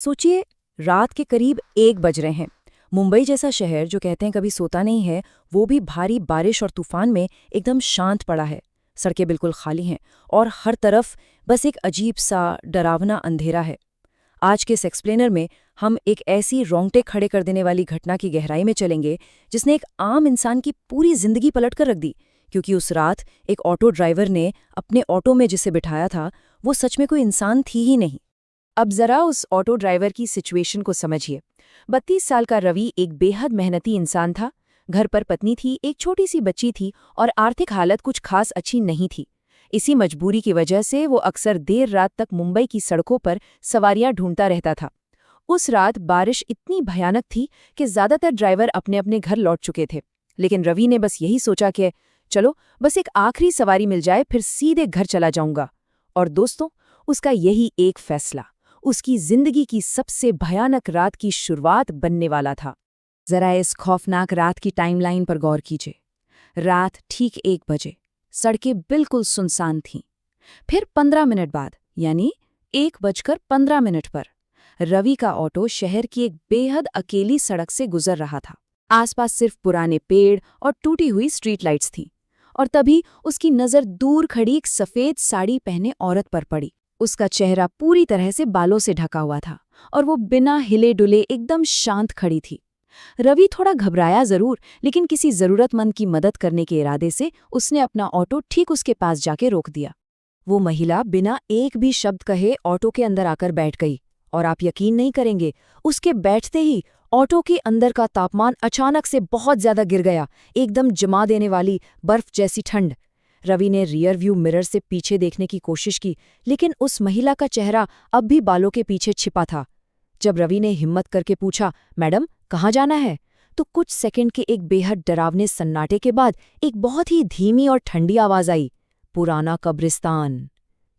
सोचिए, रात के करीब 1 बज रहे हैं। मुंबई जैसा शहर जो कहते हैं कभी सोता नहीं है, वो भी भारी बारिश और तूफान में एकदम शांत पड़ा है। सड़कें बिल्कुल खाली हैं और हर तरफ बस एक अजीब सा डरावना अंधेरा है। आज के इस एक्सप्लेनर में हम एक ऐसी रोंगटे खड़े कर देने वाली घटना की गहराई में चलेंगे जिसने एक आम इंसान की पूरी जिंदगी पलट कर रख दी। क्योंकि उस रात एक ऑटो ड्राइवर ने अपने ऑटो में जिसे बिठाया था, वो सच में कोई इंसान थी ही नहीं। अब जरा उस ऑटो ड्राइवर की सिचुएशन को समझिए। 32 साल का रवि एक बेहद मेहनती इंसान था। घर पर पत्नी थी, एक छोटी सी बच्ची थी और आर्थिक हालत कुछ खास अच्छी नहीं थी। इसी मजबूरी की वजह से वो अक्सर देर रात तक मुंबई की सड़कों पर सवारियां ढूंढता रहता था। उस रात बारिश इतनी भयानक थी कि ज्यादातर ड्राइवर अपने अपने घर लौट चुके थे। लेकिन रवि ने बस यही सोचा कि चलो, बस एक आखिरी सवारी मिल जाए, फिर सीधे घर चला जाऊंगा। और दोस्तों, उसका यही एक फैसला उसकी जिंदगी की सबसे भयानक रात की शुरुआत बनने वाला था। जरा इस खौफनाक रात की टाइमलाइन पर गौर कीजिए। रात ठीक 1 बजे, सड़कें बिल्कुल सुनसान थीं। फिर 15 मिनट बाद, यानी 1:15 पर, रवि का ऑटो शहर की एक बेहद अकेली सड़क से गुजर रहा था। आसपास सिर्फ पुराने पेड़ और टूटी हुई स्ट्रीट लाइट्स थीं। और तभी उसकी नज़र दूर खड़ी एक सफ़ेद साड़ी पहने औरत पर पड़ी। उसका चेहरा पूरी तरह से बालों से ढका हुआ था और वो बिना हिले डुले एकदम शांत खड़ी थी। रवि थोड़ा घबराया जरूर, लेकिन किसी जरूरतमंद की मदद करने के इरादे से उसने अपना ऑटो ठीक उसके पास जाके रोक दिया। वो महिला बिना एक भी शब्द कहे ऑटो के अंदर आकर बैठ गई। और आप यकीन नहीं करेंगे, उसके बैठते ही ऑटो के अंदर का तापमान अचानक से बहुत ज्यादा गिर गया। एकदम जमा देने वाली बर्फ जैसी ठंड। रवि ने रियर व्यू मिरर से पीछे देखने की कोशिश की, लेकिन उस महिला का चेहरा अब भी बालों के पीछे छिपा था। जब रवि ने हिम्मत करके पूछा, मैडम कहाँ जाना है, तो कुछ सेकंड के एक बेहद डरावने सन्नाटे के बाद एक बहुत ही धीमी और ठंडी आवाज आई, पुराना कब्रिस्तान।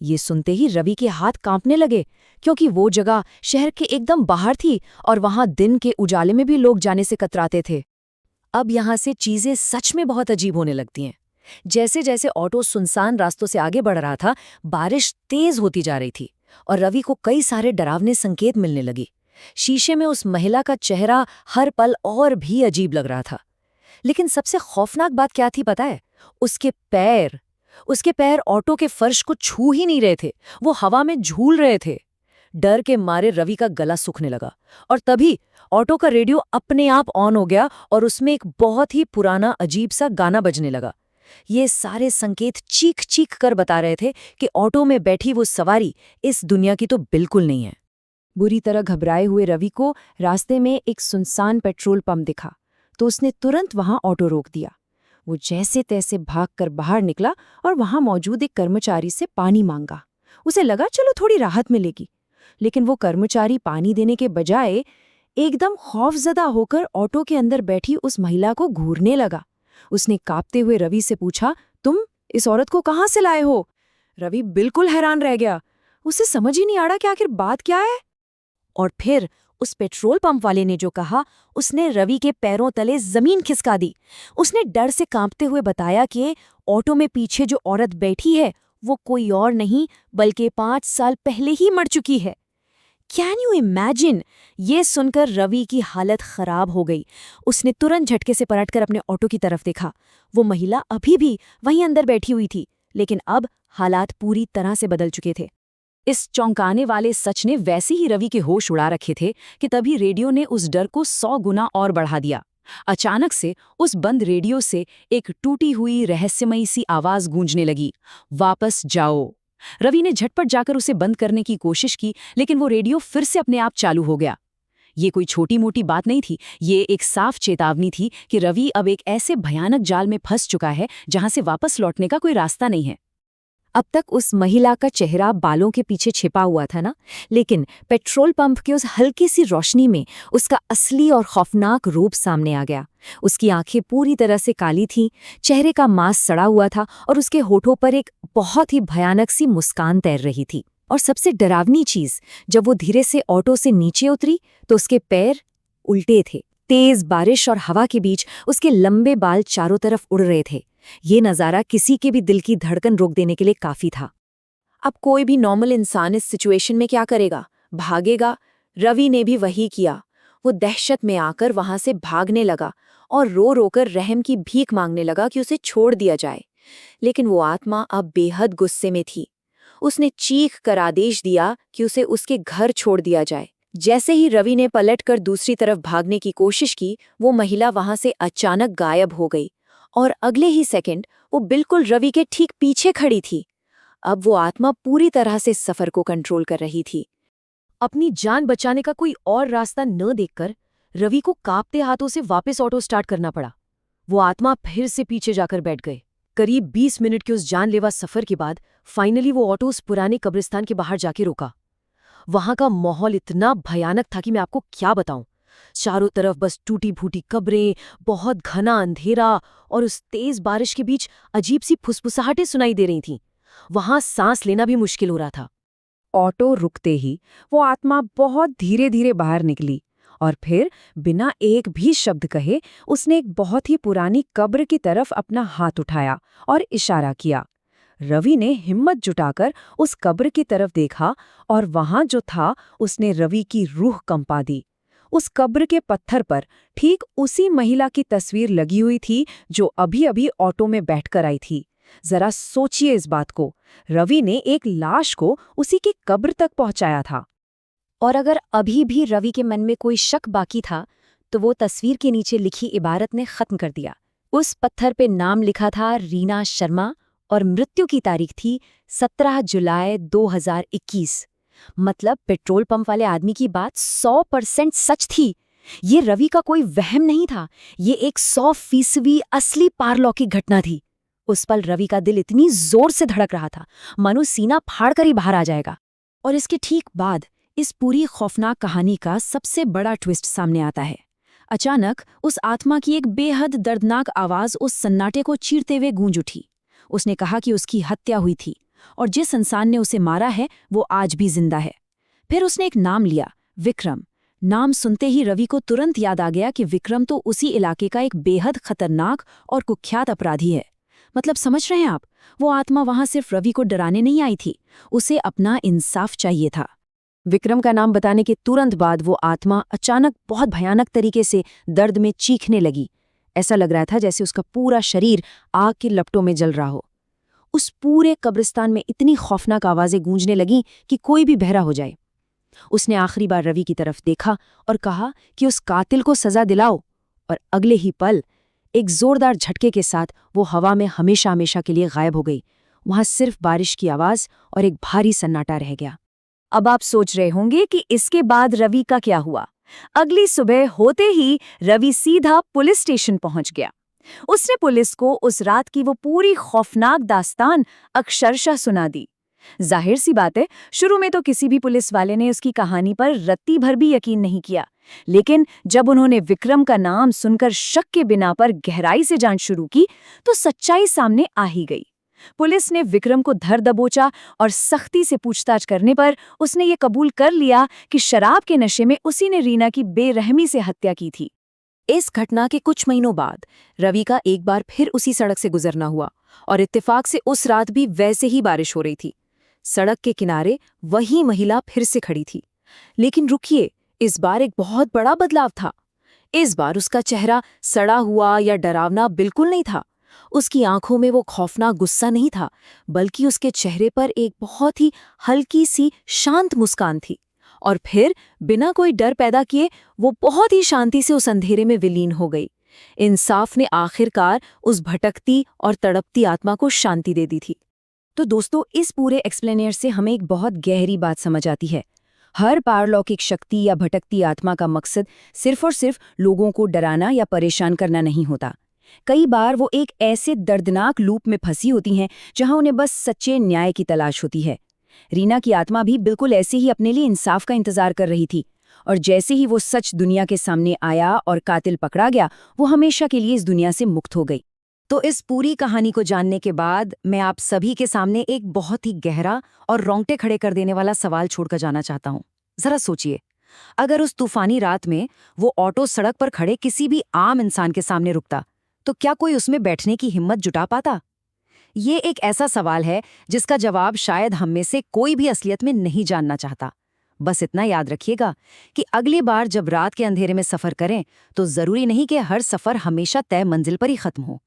ये सुनते ही रवि के हाथ कांपने लगे, क्योंकि वो जगह शहर के एकदम बाहर थी और वहां दिन के उजाले में भी लोग जाने से कतराते थे। अब यहां से चीजें सच में बहुत अजीब होने लगती हैं। जैसे जैसे ऑटो सुनसान रास्तों से आगे बढ़ रहा था, बारिश तेज होती जा रही थी और रवि को कई सारे डरावने संकेत मिलने लगे। शीशे में उस महिला का चेहरा हर पल और भी अजीब लग रहा था। लेकिन सबसे खौफनाक बात क्या थी पता है? उसके पैर ऑटो के फर्श को छू ही नहीं रहे थे, वो हवा में झूल रहे थे। डर के मारे रवि का गला सूखने लगा और तभी ऑटो का रेडियो अपने आप ऑन हो गया और उसमें एक बहुत ही पुराना अजीब सा गाना बजने लगा। ये सारे संकेत चीख चीख कर बता रहे थे कि ऑटो में बैठी वो सवारी इस दुनिया की तो बिल्कुल नहीं है। बुरी तरह घबराए हुए रवि को रास्ते में एक सुनसान पेट्रोल पंप दिखा, तो उसने तुरंत वहां ऑटो रोक दिया। वो जैसे तैसे भागकर बाहर निकला और वहां मौजूद एक कर्मचारी से पानी मांगा। उसे लगा चलो थोड़ी राहत मिलेगी, लेकिन वो कर्मचारी पानी देने के बजाय एकदम खौफजदा होकर ऑटो के अंदर बैठी उस महिला को घूरने लगा। उसने कांपते हुए रवि से पूछा, तुम इस औरत को कहाँ से लाए हो? रवि बिल्कुल हैरान रह गया। उसे समझ ही नहीं आ रहा कि आखिर बात क्या है। और फिर उस पेट्रोल पंप वाले ने जो कहा, उसने रवि के पैरों तले जमीन खिसका दी। उसने डर से कांपते हुए बताया कि ऑटो में पीछे जो औरत बैठी है वो कोई और नहीं बल्कि 5 साल पहले ही मर चुकी है। Can you imagine? ये सुनकर रवि की हालत खराब हो गई। उसने तुरंत झटके से पलटकर अपने ऑटो की तरफ देखा। वो महिला अभी भी वहीं अंदर बैठी हुई थी, लेकिन अब हालात पूरी तरह से बदल चुके थे। इस चौंकाने वाले सच ने वैसे ही रवि के होश उड़ा रखे थे कि तभी रेडियो ने उस डर को 100 गुना और बढ़ा दिया। अचानक से उस बंद रेडियो से एक टूटी हुई रहस्यमयी सी आवाज गूंजने लगी, वापस जाओ। रवि ने झटपट जाकर उसे बंद करने की कोशिश की, लेकिन वो रेडियो फिर से अपने आप चालू हो गया। ये कोई छोटी मोटी बात नहीं थी, ये एक साफ चेतावनी थी कि रवि अब एक ऐसे भयानक जाल में फंस चुका है जहां से वापस लौटने का कोई रास्ता नहीं है। अब तक उस महिला का चेहरा बालों के पीछे छिपा हुआ था ना, लेकिन पेट्रोल पंप की उस हल्की सी रोशनी में उसका असली और खौफनाक रूप सामने आ गया। उसकी आंखें पूरी तरह से काली थीं, चेहरे का मांस सड़ा हुआ था और उसके होठों पर एक बहुत ही भयानक सी मुस्कान तैर रही थी। और सबसे डरावनी चीज, जब वो धीरे से ऑटो से नीचे उतरी तो उसके पैर उल्टे थे। तेज बारिश और हवा के बीच उसके लंबे बाल चारों तरफ उड़ रहे थे। ये नज़ारा किसी के भी दिल की धड़कन रोक देने के लिए काफी था। अब कोई भी नॉर्मल इंसान इस सिचुएशन में क्या करेगा? भागेगा, रवि ने भी वही किया। वो दहशत में आकर वहां से भागने लगा और रो रोकर रहम की भीख मांगने लगा कि उसे छोड़ दिया जाए। लेकिन वो आत्मा अब बेहद गुस्से में थी। उसने चीख कर आदेश दिया कि उसे उसके घर छोड़ दिया जाए। जैसे ही रवि ने पलटकर दूसरी तरफ भागने की कोशिश की, वो महिला वहां से अचानक गायब हो गई और अगले ही सेकंड वो बिल्कुल रवि के ठीक पीछे खड़ी थी। अब वो आत्मा पूरी तरह से सफर को कंट्रोल कर रही थी। अपनी जान बचाने का कोई और रास्ता न देखकर रवि को कांपते हाथों से वापस ऑटो स्टार्ट करना पड़ा। वो आत्मा फिर से पीछे जाकर बैठ गए। करीब 20 मिनट के उस जानलेवा सफर के बाद फाइनली वो ऑटो उस पुराने कब्रिस्तान के बाहर जाके रुका। वहां का माहौल इतना भयानक था कि मैं आपको क्या बताऊं। चारों तरफ बस टूटी फूटी कब्रें, बहुत घना अंधेरा और उस तेज बारिश के बीच अजीब सी फुसफुसाहटें सुनाई दे रही थीं। वहां सांस लेना भी मुश्किल हो रहा था। ऑटो रुकते ही वो आत्मा बहुत धीरे धीरे बाहर निकली और फिर बिना एक भी शब्द कहे उसने एक बहुत ही पुरानी कब्र की तरफ अपना हाथ उठाया और इशारा किया। रवि ने हिम्मत जुटाकर उस कब्र की तरफ देखा और वहां जो था उसने रवि की रूह कंपा दी। उस कब्र के पत्थर पर ठीक उसी महिला की तस्वीर लगी हुई थी जो अभी अभी ऑटो में बैठकर आई थी। जरा सोचिए इस बात को, रवि ने एक लाश को उसी की कब्र तक पहुंचाया था। और अगर अभी भी रवि के मन में कोई शक बाकी था, तो वो तस्वीर के नीचे लिखी इबारत ने खत्म कर दिया। उस पत्थर पे नाम लिखा था रीना शर्मा और मृत्यु की तारीख थी 17 जुलाई 2021। मतलब पेट्रोल पंप वाले आदमी की बात 100% सच थी। ये रवि का कोई वहम नहीं था, ये एक 100% असली पारलौकिक घटना थी। उस पल रवि का दिल इतनी जोर से धड़क रहा था मानो सीना फाड़कर ही बाहर आ जाएगा। और इसके ठीक बाद इस पूरी खौफनाक कहानी का सबसे बड़ा ट्विस्ट सामने आता है। अचानक उस आत्मा की एक बेहद दर्दनाक आवाज उस सन्नाटे को चीरते हुए गूंज उठी। उसने कहा कि उसकी हत्या हुई थी और जिस इंसान ने उसे मारा है वो आज भी जिंदा है। फिर उसने एक नाम लिया, विक्रम। नाम सुनते ही रवि को तुरंत याद आ गया कि विक्रम तो उसी इलाके का एक बेहद खतरनाक और कुख्यात अपराधी है। मतलब समझ रहे हैं आप, वो आत्मा वहां सिर्फ रवि को डराने नहीं आई थी, उसे अपना इंसाफ चाहिए था। विक्रम का नाम बताने के तुरंत बाद वो आत्मा अचानक बहुत भयानक तरीके से दर्द में चीखने लगी। ऐसा लग रहा था जैसे उसका पूरा शरीर आग की लपटों में जल रहा हो। उस पूरे कब्रिस्तान में इतनी खौफनाक आवाजें गूंजने लगीं कि कोई भी बहरा हो जाए। उसने आखिरी बार रवि की तरफ देखा और कहा कि उस कातिल को सजा दिलाओ, और अगले ही पल एक जोरदार झटके के साथ वो हवा में हमेशा हमेशा के लिए गायब हो गई। वहां सिर्फ बारिश की आवाज और एक भारी सन्नाटा रह गया। अब आप सोच रहे होंगे कि इसके बाद रवि का क्या हुआ। अगली सुबह होते ही रवि सीधा पुलिस स्टेशन पहुंच गया। उसने पुलिस को उस रात की वो पूरी खौफनाक दास्तान अक्षरशः सुना दी। जाहिर सी बात है, शुरू में तो किसी भी पुलिस वाले ने उसकी कहानी पर रत्ती भर भी यकीन नहीं किया। लेकिन जब उन्होंने विक्रम का नाम सुनकर शक के बिना पर गहराई से जांच शुरू की, तो सच्चाई सामने आ ही गई। पुलिस ने विक्रम को धर दबोचा और सख्ती से पूछताछ करने पर उसने ये कबूल कर लिया कि शराब के नशे में उसी ने रीना की बेरहमी से हत्या की थी। इस घटना के कुछ महीनों बाद रवि का एक बार फिर उसी सड़क से गुजरना हुआ और इत्तेफाक से उस रात भी वैसे ही बारिश हो रही थी। सड़क के किनारे वही महिला फिर से खड़ी थी। लेकिन रुकिए, इस बार एक बहुत बड़ा बदलाव था। इस बार उसका चेहरा सड़ा हुआ या डरावना बिल्कुल नहीं था। उसकी आंखों में वो खौफनाक गुस्सा नहीं था, बल्कि उसके चेहरे पर एक बहुत ही हल्की सी शांत मुस्कान थी। और फिर बिना कोई डर पैदा किए वो बहुत ही शांति से उस अंधेरे में विलीन हो गई। इंसाफ ने आखिरकार उस भटकती और तड़पती आत्मा को शांति दे दी थी। तो दोस्तों, इस पूरे एक्सप्लेनेयर से हमें एक बहुत गहरी बात समझ आती है। हर पारलौकिक शक्ति या भटकती आत्मा का मकसद सिर्फ और सिर्फ लोगों को डराना या परेशान करना नहीं होता। कई बार वो एक ऐसे दर्दनाक लूप में फंसी होती हैं जहां उन्हें बस सच्चे न्याय की तलाश होती है। रीना की आत्मा भी बिल्कुल ऐसे ही अपने लिए इंसाफ का इंतजार कर रही थी, और जैसे ही वो सच दुनिया के सामने आया और कातिल पकड़ा गया, वो हमेशा के लिए इस दुनिया से मुक्त हो गई। तो इस पूरी कहानी को जानने के बाद मैं आप सभी के सामने एक बहुत ही गहरा और रोंगटे खड़े कर देने वाला सवाल छोड़कर जाना चाहता हूँ। जरा सोचिए, अगर उस तूफानी रात में वो ऑटो सड़क पर खड़े किसी भी आम इंसान के सामने रुकता, तो क्या कोई उसमें बैठने की हिम्मत जुटा पाता? ये एक ऐसा सवाल है जिसका जवाब शायद हम में से कोई भी असलियत में नहीं जानना चाहता। बस इतना याद रखिएगा कि अगली बार जब रात के अंधेरे में सफ़र करें तो ज़रूरी नहीं कि हर सफ़र हमेशा तय मंजिल पर ही ख़त्म हो।